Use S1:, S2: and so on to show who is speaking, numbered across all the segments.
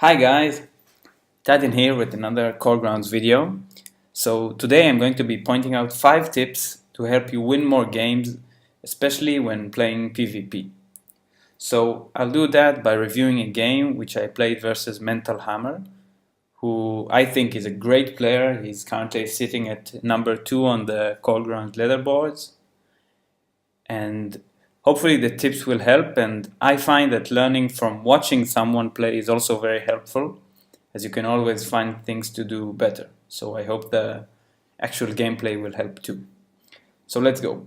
S1: Hi guys, Tadin here with another Coregrounds video. So today I'm going to be pointing out 5 tips to help you win more games, especially when playing PvP. So I'll do that by reviewing a game which I played versus Mental Hammer, who I think is a great player. He's currently sitting at number 2 on the Coregrounds leaderboards. And hopefully the tips will help, and I find that learning from watching someone play is also very helpful, as you can always find things to do better. So I hope the actual gameplay will help too. So let's go.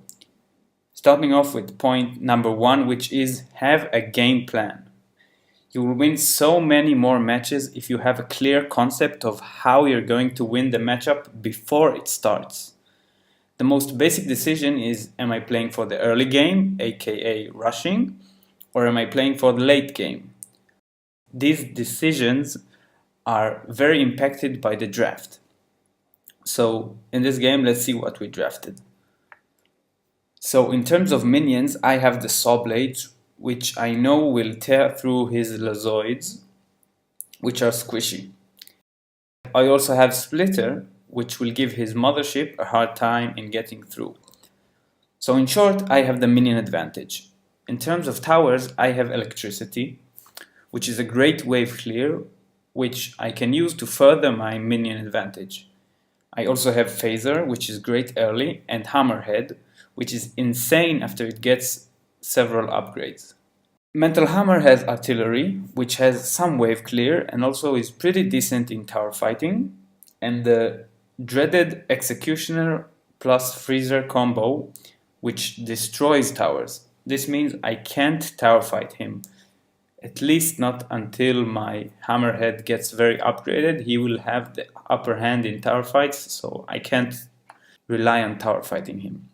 S1: Starting off with point number 1, which is have a game plan. You will win so many more matches if you have a clear concept of how you're going to win the matchup before it starts. The most basic decision is, am I playing for the early game, aka rushing, or am I playing for the late game? These decisions are very impacted by the draft. So in this game, let's see what we drafted. So in terms of minions, I have the Saw Blades, which I know will tear through his Lazoids, which are squishy. I also have Splitter, which will give his Mothership a hard time in getting through. So in short, I have the minion advantage. In terms of towers, I have Electricity, which is a great wave clear, which I can use to further my minion advantage. I also have Phaser, which is great early, and Hammerhead, which is insane after it gets several upgrades. Mental Hammer has Artillery, which has some wave clear and also is pretty decent in tower fighting, and the dreaded Executioner plus Freezer combo, which destroys towers. This means I can't tower fight him, at least not until my Hammerhead gets very upgraded. He will have the upper hand in tower fights, so I can't rely on tower fighting him.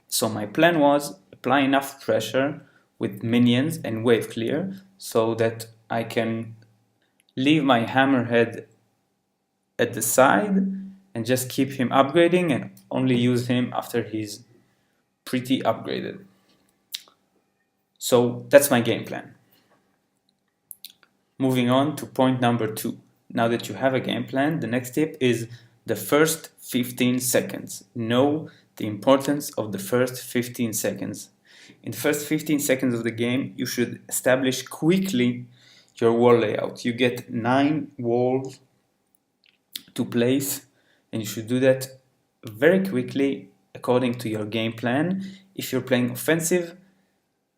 S1: So my plan was apply enough pressure with minions and wave clear so that I can leave my Hammerhead at the side and just keep him upgrading and only use him after he's pretty upgraded. So that's my game plan. Moving on to point number 2. Now that you have a game plan, the next tip is the first 15 seconds. Know the importance of the first 15 seconds. In the first 15 seconds of the game, you should establish quickly your wall layout. You get 9 walls to place, and you should do that very quickly according to your game plan. If you're playing offensive,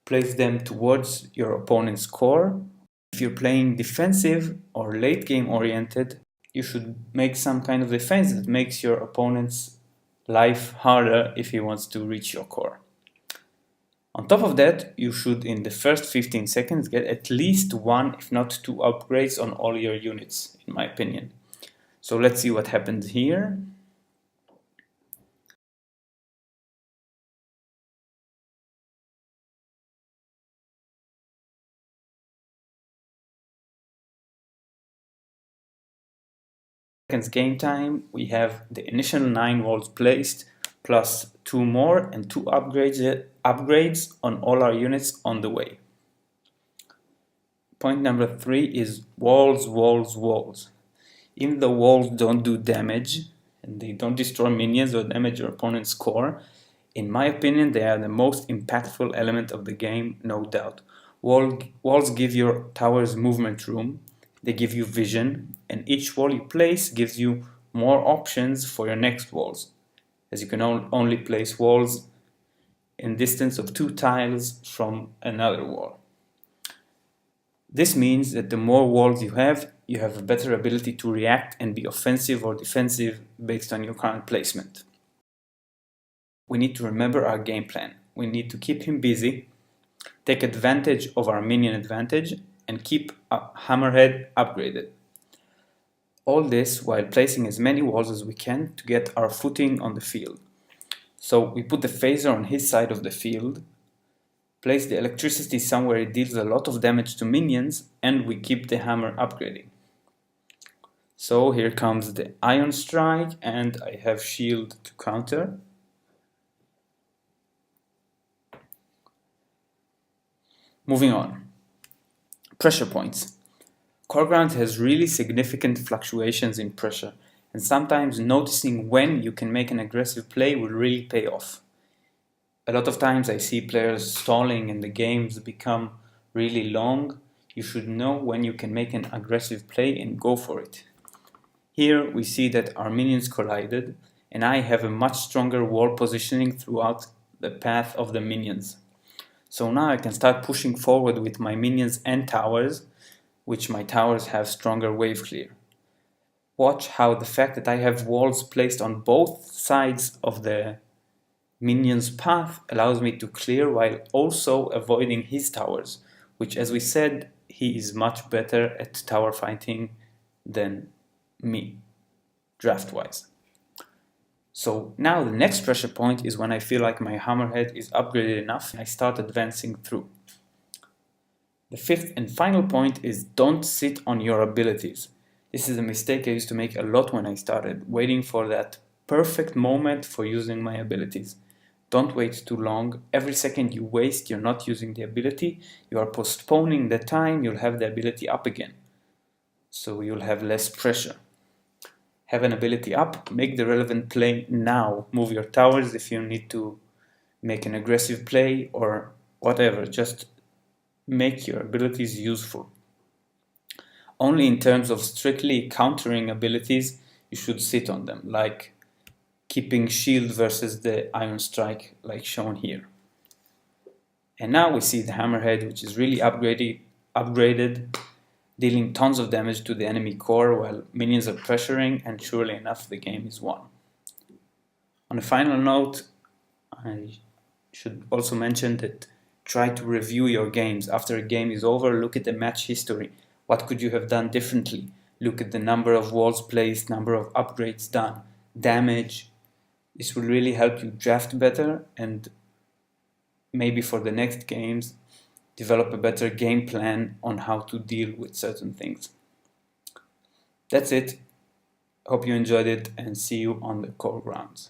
S1: place them towards your opponent's core. If you're playing defensive or late game oriented, you should make some kind of defense that makes your opponent's life harder if he wants to reach your core. On top of that, you should in the first 15 seconds get at least 1 if not 2 upgrades on all your units, in my opinion. So let's see what happens here. Game time, we have the initial 9 walls placed plus 2 more and 2 upgrades on all our units on the way. Point number 3 is walls, walls, walls. Even though walls don't do damage and they don't destroy minions or damage your opponent's core, in my opinion they are the most impactful element of the game, no doubt. Walls give your towers movement room, they give you vision, and each wall you place gives you more options for your next walls, as you can only place walls in distance of 2 tiles from another wall. This means that the more walls you have a better ability to react and be offensive or defensive based on your current placement. We need to remember our game plan. We need to keep him busy, take advantage of our minion advantage, and keep Hammerhead upgraded. All this while placing as many walls as we can to get our footing on the field. So we put the phaser on his side of the field, place the electricity somewhere it deals a lot of damage to minions, and we keep the hammer upgrading. So here comes the Iron Strike, and I have Shield to counter. Moving on. Pressure points. Coregrounds has really significant fluctuations in pressure, and sometimes noticing when you can make an aggressive play will really pay off. A lot of times I see players stalling and the games become really long. You should know when you can make an aggressive play and go for it. Here we see that our minions collided, and I have a much stronger wall positioning throughout the path of the minions. So now I can start pushing forward with my minions and towers, which my towers have stronger wave clear. Watch how the fact that I have walls placed on both sides of the minion's path allows me to clear while also avoiding his towers, which, as we said, he is much better at tower fighting than me, draft-wise. So now the next pressure point is when I feel like my hammerhead is upgraded enough and I start advancing through. The fifth and final point is don't sit on your abilities. This is a mistake I used to make a lot when I started, waiting for that perfect moment for using my abilities. Don't wait too long. Every second you waste, you're not using the ability. You are postponing the time you'll have the ability up again. So you'll have less pressure. Have an ability up, make the relevant play now. Move your towers if you need to make an aggressive play or whatever. Just make your abilities useful. Only in terms of strictly countering abilities, you should sit on them, like keeping shield versus the iron strike, like shown here. And now we see the hammerhead, which is really upgraded, dealing tons of damage to the enemy core while minions are pressuring, and surely enough the game is won. On a final note, I should also mention that try to review your games. After a game is over, look at the match history. What could you have done differently? Look at the number of walls placed, number of upgrades done, damage. This will really help you draft better and maybe for the next games develop a better game plan on how to deal with certain things. That's it. Hope you enjoyed it and see you on the Coregrounds.